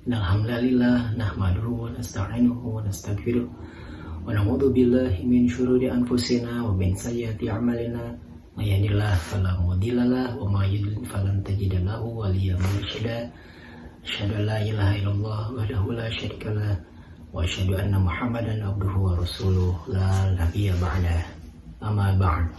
Alhamdulillah nahmaduhu wa nasta'inuhu wa nastaghfiruh wa na'udzu billahi min syururi anfusina wa min sayyiati a'malina may yahdihillahu fala mudilla lahu wa may yudlil falan tajida lahu waliyyan mursyida. Asyhadu an la ilaha illallah wahdahu la syarika lah wa asyhadu anna Muhammadan abduhu wa rasuluh la nabiyya ba'da. Amma ba'd.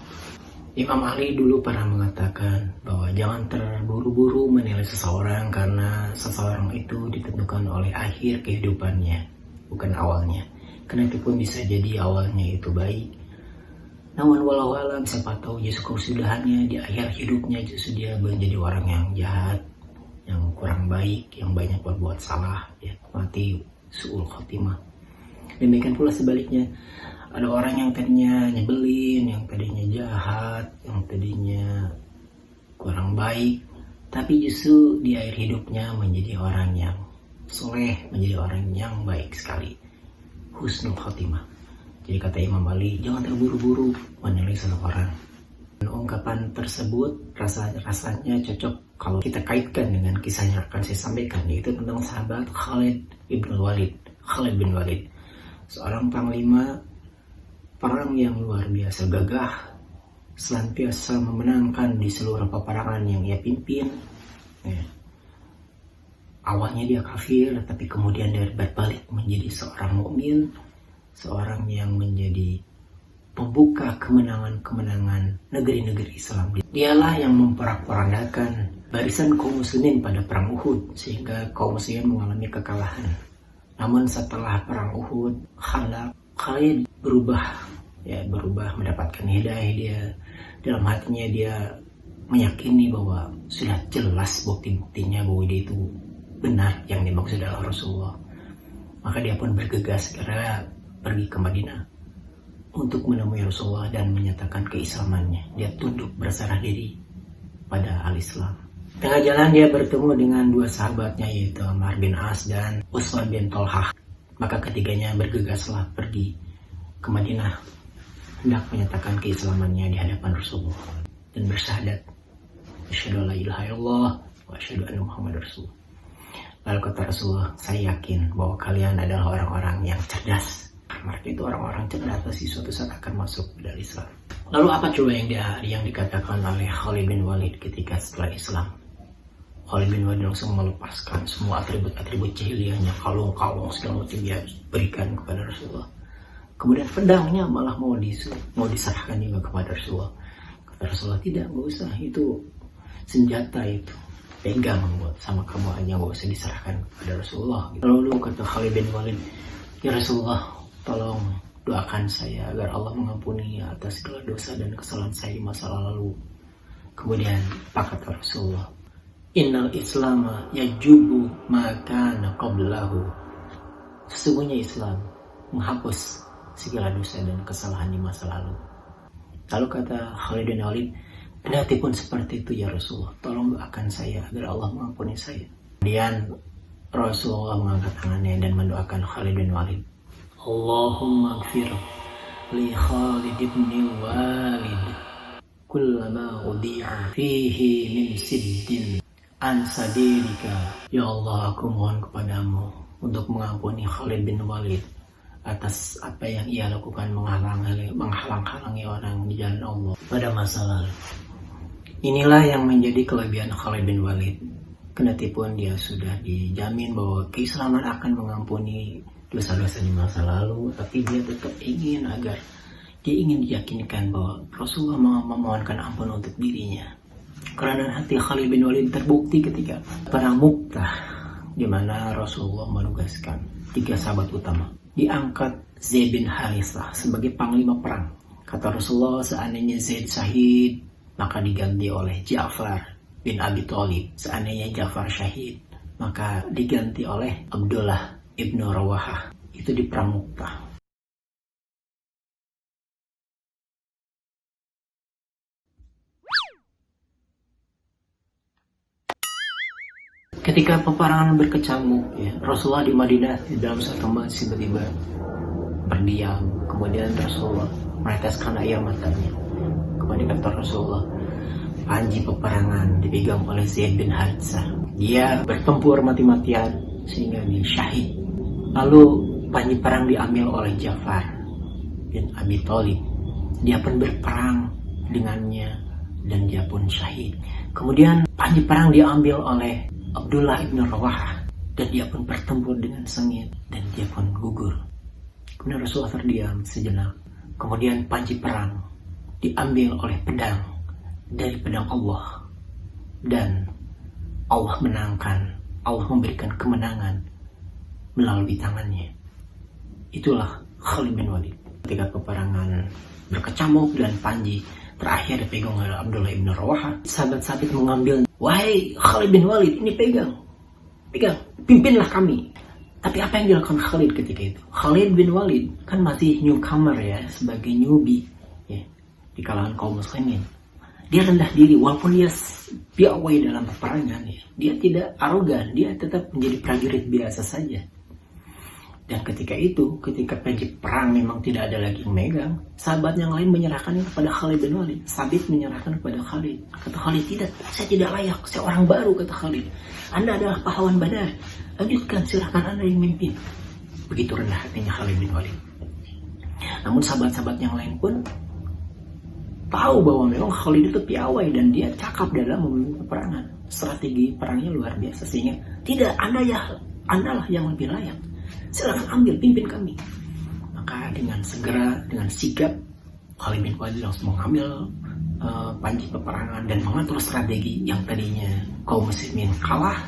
Imam Ali dulu pernah mengatakan bahwa jangan terburu-buru menilai seseorang karena seseorang itu ditentukan oleh akhir kehidupannya, bukan awalnya. Karena itu pun bisa jadi awalnya itu baik, namun walau alam siapa tahu justru kesudahannya di akhir hidupnya justru dia menjadi orang yang jahat, yang kurang baik, yang banyak berbuat salah, ya, mati su'ul khotimah. Demikian pula sebaliknya, ada orang yang tadinya nyebelin, yang tadinya jahat, yang tadinya kurang baik, tapi justru di akhir hidupnya menjadi orang yang soleh, menjadi orang yang baik sekali. Husnul khotimah. Jadi kata Imam Ali, jangan terburu-buru menilai seseorang. Dan ungkapan tersebut rasanya cocok kalau kita kaitkan dengan kisah yang akan saya sampaikan, yaitu tentang sahabat Khalid bin Walid, seorang panglima perang yang luar biasa gagah, senantiasa memenangkan di seluruh peperangan yang ia pimpin. Ya. Awalnya dia kafir, tapi kemudian dia berbalik menjadi seorang mukmin, seorang yang menjadi pembuka kemenangan-kemenangan negeri-negeri Islam. Dialah yang memporak-porandakan barisan kaum muslimin pada perang Uhud, sehingga kaum muslimin mengalami kekalahan. Namun setelah perang Uhud, Khalid berubah mendapatkan hidayah. Dia dalam hatinya dia meyakini bahwa sudah jelas bukti-buktinya bahwa dia itu benar yang dimaksud adalah Rasulullah. Maka dia pun bergegas segera pergi ke Madinah untuk menemui Rasulullah dan menyatakan keislamannya. Dia tunduk berserah diri pada al-Islam. Tengah jalan dia bertemu dengan dua sahabatnya, yaitu Amr bin As dan Utsman bin Tolhah. Maka ketiganya bergegaslah pergi ke Madinah hendak menyatakan keislamannya di hadapan Rasulullah dan bersyahadat asyhadu an la ilaha illallah wa asyhadu anna Muhammadar Rasulullah. Lalu kata Rasulullah, saya yakin bahwa kalian adalah orang-orang yang cerdas. Mereka itu orang-orang cerdas pasti suatu saat akan masuk dari Islam. Lalu apa coba yang dikatakan oleh Khalid bin Walid ketika setelah Islam? Khalid bin Walid langsung melepaskan semua atribut-atribut jahiliyahnya, kalung-kalung segala macam dia berikan kepada Rasulullah. Kemudian pedangnya malah mau diserahkan juga kepada Rasulullah. Kata Rasulullah, tidak, nggak usah, itu senjata itu pegang buat sama kamu aja, nggak usah diserahkan kepada Rasulullah. Lalu kata Khalid bin Walid, ya Rasulullah, tolong doakan saya agar Allah mengampuni atas segala dosa dan kesalahan saya di masa lalu. Kemudian kata Rasulullah, innal islama yajubu ma kana qablahu. Sesungguhnya Islam menghapus segala dosa dan kesalahan di masa lalu. Lalu kata Khalid bin Walid, kendati pun seperti itu ya Rasulullah, tolong doakan saya agar Allah mengampuni saya. Kemudian Rasulullah mengangkat tangannya dan mendoakan Khalid bin Walid, Allahumma gfir li Khalid bin Walid kullama udi'a fihi min siddin an sadirika. Ya Allah, aku mohon kepadamu untuk mengampuni Khalid bin Walid atas apa yang ia lakukan menghalang-halangi orang di jalan Allah pada masa lalu. Inilah yang menjadi kelebihan Khalid bin Walid. Kendati pun dia sudah dijamin bahwa keislaman akan mengampuni dosa-dosa di masa lalu, tapi dia tetap ingin diyakinkan bahwa Rasulullah memohonkan ampun untuk dirinya. Karena hati Khalid bin Walid terbukti ketika perang Mu'tah, di mana Rasulullah menugaskan 3 sahabat utama. Diangkat Zaid bin Harithah sebagai panglima perang. Kata Rasulullah, seandainya Zaid syahid, maka diganti oleh Ja'far bin Abi Thalib. Seandainya Ja'far syahid, maka diganti oleh Abdullah ibnu Rawahah. Itu di perang Mu'tah. Ketika peperangan berkecamuk, Rasulullah di Madinah di dalam satu masjid tiba-tiba berdiam. Kemudian Rasulullah meneteskan air matanya. Kemudian kata Rasulullah, panji peperangan dipegang oleh Zaid bin Harithah. Dia bertempur mati-matian sehingga dia syahid. Lalu panji perang diambil oleh Ja'far bin Abi Thalib. Dia pun berperang dengannya dan dia pun syahid. Kemudian panji perang diambil oleh Abdullah ibn Rawahah dan dia pun bertempur dengan sengit dan dia pun gugur. Kemudian Rasulullah terdiam sejenak. Kemudian panji perang diambil oleh pedang dari pedang Allah dan Allah menangkan, Allah memberikan kemenangan melalui tangannya. Itulah Khalid bin Walid. Ketika peperangan berkecamuk dan panji terakhir dipegang oleh Abdullah ibn Rawahah, sahabat-sahabat mengambil, wahai Khalid bin Walid, ini pegang, pimpinlah kami. Tapi apa yang dilakukan Khalid ketika itu? Khalid bin Walid kan masih newcomer ya, sebagai newbie ya, di kalangan kaum muslimin. Dia rendah diri, walaupun dia piawai dalam peperangan ya. Dia tidak arogan, dia tetap menjadi prajurit biasa saja. Dan ketika itu, ketika panji perang memang tidak ada lagi yang megang, sahabat yang lain menyerahkan kepada Khalid bin Walid. Sabit menyerahkan kepada Khalid. Kata Khalid, tidak, saya tidak layak, saya orang baru, kata Khalid. Anda adalah pahlawan Badar, lanjutkan, silahkan Anda yang memimpin. Begitu rendah hatinya Khalid bin Walid. Namun sahabat-sahabat yang lain pun tahu bahwa memang Khalid itu piawai dan dia cakap dalam memimpin peperangan. Strategi perangnya luar biasa, sehingga tidak, Anda lah yang lebih layak. Silakan ambil, pimpin kami. Maka dengan segera, dengan sigap, Khalid bin Walid langsung mengambil panji peperangan dan mengatur strategi yang tadinya kaum muslimin kalah,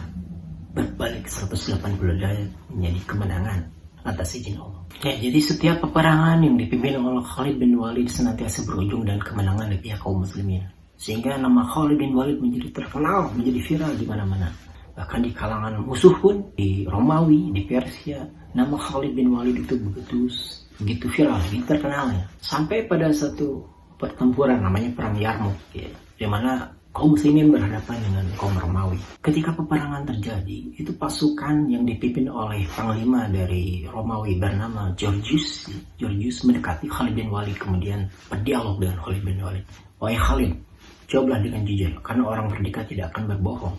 berbalik 180 derajat menjadi kemenangan atas izin Allah. Ya, jadi setiap peperangan yang dipimpin oleh Khalid bin Walid senantiasa berujung dan kemenangan di pihak kaum muslimin. Sehingga nama Khalid bin Walid menjadi terkenal, menjadi viral di mana-mana. Bahkan di kalangan musuh pun, di Romawi, di Persia, nama Khalid bin Walid itu begitu viral, begitu terkenalnya. Sampai pada satu pertempuran namanya Perang Yarmouk, ya, di mana kaum muslimin berhadapan dengan kaum Romawi. Ketika peperangan terjadi, itu pasukan yang dipimpin oleh panglima dari Romawi bernama Georgius mendekati Khalid bin Walid, kemudian berdialog dengan Khalid bin Walid. Wahai Khalid, jawablah dengan jujur, karena orang berdikah tidak akan berbohong.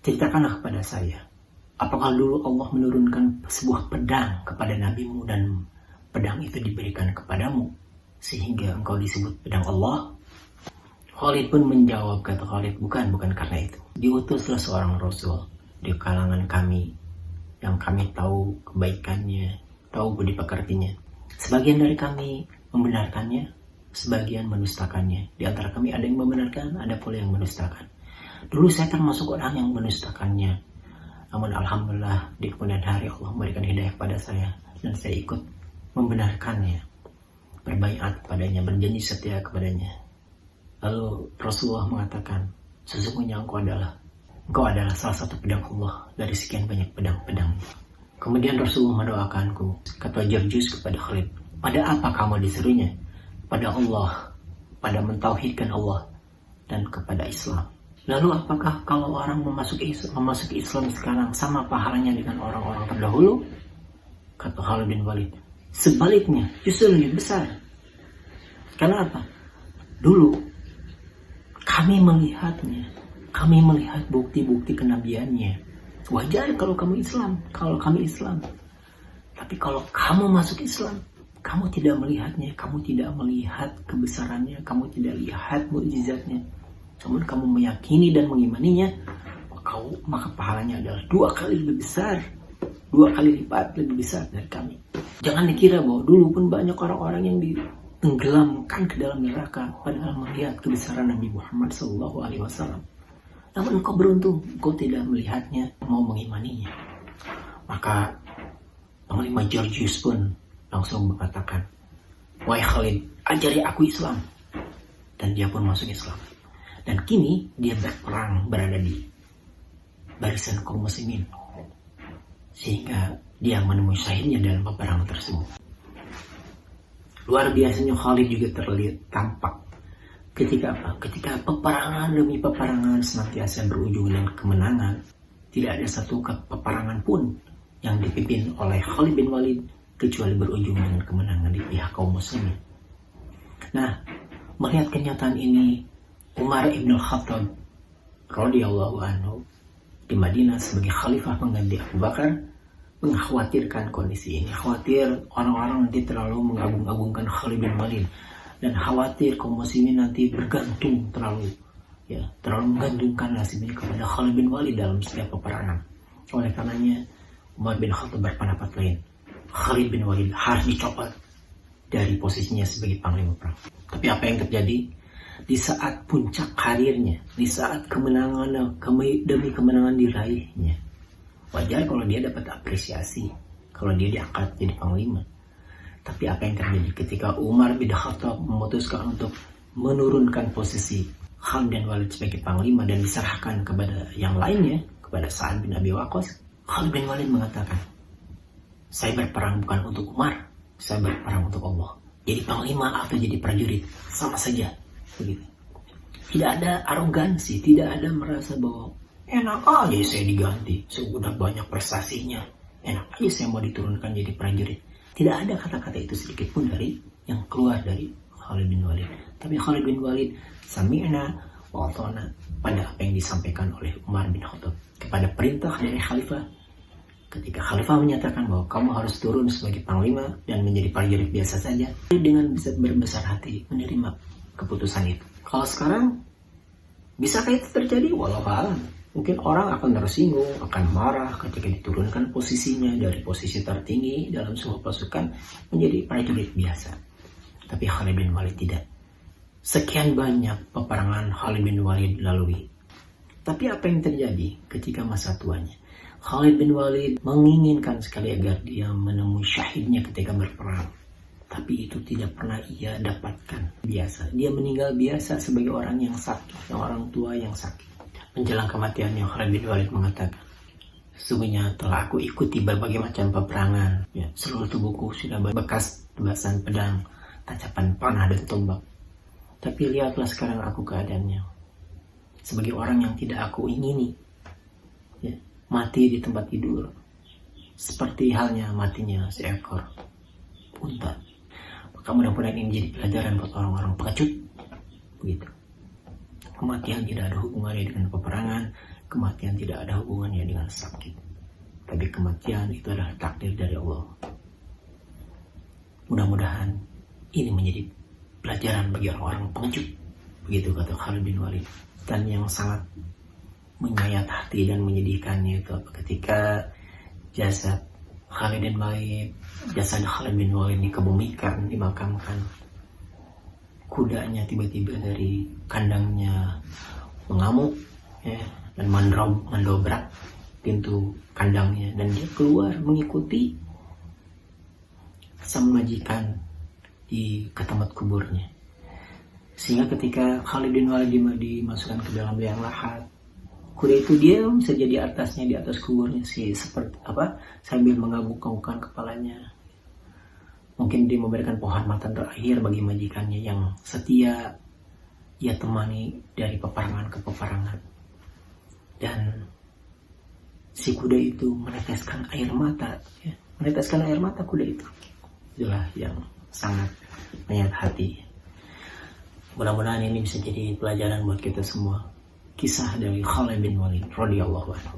Ceritakanlah kepada saya, apakah dulu Allah menurunkan sebuah pedang kepada nabimu dan pedang itu diberikan kepadamu sehingga engkau disebut pedang Allah? Khalid pun menjawab, kata Khalid, bukan karena itu. Diutuslah seorang Rasul di kalangan kami yang kami tahu kebaikannya, tahu budi pekertinya. Sebagian dari kami membenarkannya, sebagian mendustakannya. Di antara kami ada yang membenarkan, ada pula yang mendustakan. Dulu saya termasuk orang yang mendustakannya. Namun alhamdulillah di kemudian hari Allah memberikan hidayah kepada saya dan saya ikut membenarkannya, berbaiat kepadanya, berjanji setia kepadanya. Lalu Rasulullah mengatakan, sesungguhnya engkau adalah salah satu pedang Allah dari sekian banyak pedang-pedang. Kemudian Rasulullah mendoakanku, kata Georgius kepada Khalid, pada apa kamu disuruhnya? Pada Allah, pada mentauhidkan Allah dan kepada Islam. Lalu apakah kalau orang memasuki Islam sekarang sama pahalanya dengan orang-orang terdahulu? Kata Khalid bin Walid, sebaliknya, justru lebih besar. Karena apa? Dulu kami melihatnya, kami melihat bukti-bukti kenabiannya. Wajar kalau kami Islam. Tapi kalau kamu masuk Islam, kamu tidak melihatnya, kamu tidak melihat kebesarannya, kamu tidak lihat mukjizatnya. Namun kamu meyakini dan mengimaninya, maka pahalanya adalah 2 kali lebih besar, 2 kali lipat lebih besar dari kami. Jangan dikira bahwa dulu pun banyak orang-orang yang ditenggelamkan ke dalam neraka padahal melihat kebesaran Nabi Muhammad SAW. Namun engkau beruntung, engkau tidak melihatnya, mau mengimaninya. Maka panglima Georgius pun langsung mengatakan, wahai Khalid, ajari aku Islam. Dan dia pun masuk Islam. Dan kini dia berperang berada di barisan kaum muslimin. Sehingga dia menemui syahidnya dalam peperangan tersebut. Luar biasanya Khalid juga terlihat tampak. Ketika apa? Ketika peperangan demi peperangan senantiasa berujung dengan kemenangan. Tidak ada satu peperangan pun yang dipimpin oleh Khalid bin Walid kecuali berujung dengan kemenangan di pihak kaum muslimin. Nah, melihat kenyataan ini, Umar ibn Khattab radhiyallahu anhu di Madinah sebagai khalifah pengganti Abu Bakar mengkhawatirkan kondisi ini. Khawatir orang-orang nanti terlalu mengagung-agungkan Khalid bin Walid, dan khawatir kaum muslimin nanti bergantung terlalu menggantungkan nasibnya kepada Khalid bin Walid dalam setiap peperangan. Oleh karenanya Umar bin Khattab berpendapat lain. Khalid bin Walid harus dicopot dari posisinya sebagai panglima perang. Tapi apa yang terjadi? Di saat puncak karirnya, di saat demi kemenangan diraihnya, wajar kalau dia dapat apresiasi, kalau dia diangkat jadi panglima. Tapi apa yang terjadi ketika Umar bin Khattab memutuskan untuk menurunkan posisi Khalid bin Walid sebagai panglima dan diserahkan kepada yang lainnya, kepada Sa'ad bin Abi Waqqas? Khalid bin Walid mengatakan, saya berperang bukan untuk Umar, saya berperang untuk Allah. Jadi panglima atau jadi prajurit sama saja, begitu. Tidak ada arogansi, tidak ada merasa bahwa enak aja saya diganti, saya udah banyak prestasinya, enak aja saya mau diturunkan jadi prajurit. Tidak ada kata-kata itu sedikit pun dari yang keluar dari Khalid bin Walid. Tapi Khalid bin Walid sami'na wa ata'na pada apa yang disampaikan oleh Umar bin Khattab, kepada perintah dari khalifah. Ketika khalifah menyatakan bahwa kamu harus turun sebagai panglima dan menjadi prajurit biasa saja, dengan bisa berbesar hati menerima keputusan itu. Kalau sekarang, bisakah itu terjadi? Wallahu a'lam. Mungkin orang akan tersinggung, akan marah ketika diturunkan posisinya dari posisi tertinggi dalam sebuah pasukan menjadi prajurit biasa. Tapi Khalid bin Walid tidak. Sekian banyak peperangan Khalid bin Walid lalui. Tapi apa yang terjadi ketika masa tuanya? Khalid bin Walid menginginkan sekali agar dia menemui syahidnya ketika berperang. Tapi itu tidak pernah ia dapatkan. Biasa, dia meninggal biasa sebagai orang yang sakit, orang tua yang sakit. Menjelang kematiannya, Khalid bin Walid mengatakan, sesungguhnya telah aku ikuti berbagai macam peperangan. Seluruh tubuhku sudah bekas tebasan pedang, tacapan panah dan tombak. Tapi lihatlah sekarang aku keadaannya. Sebagai orang yang tidak aku ingini. Mati di tempat tidur. Seperti halnya matinya seekor unta. Maka mudah-mudahan ini jadi pelajaran buat orang-orang pengecut. Begitu. Kematian tidak ada hubungannya dengan peperangan. Kematian tidak ada hubungannya dengan sakit. Tapi kematian itu adalah takdir dari Allah. Mudah-mudahan ini menjadi pelajaran bagi orang-orang pengecut. Begitu kata Khalid bin Walid. Dan yang sangat menyayat hati dan menyedihkannya itu ketika jasad Khalid bin Walid dikebumikan, dimakamkan, kudanya tiba-tiba dari kandangnya mengamuk dan mendobrak pintu kandangnya, dan dia keluar mengikuti sang majikan ke tempat kuburnya. Sehingga ketika Khalid bin Walid dimasukkan ke dalam liang lahat, kuda itu dia bisa jadi atasnya di atas kuburnya sambil mengangguk-anggukkan kepalanya. Mungkin dia memberikan penghormatan terakhir bagi majikannya yang setia ia temani dari peperangan ke peperangan. Dan si kuda itu meneteskan air mata, meneteskan air mata kuda itu. Itulah yang sangat menyayat hati. Mudah-mudahan ini bisa jadi pelajaran buat kita semua. Kisah dari Khalid bin Walid radhiyallahu anhu.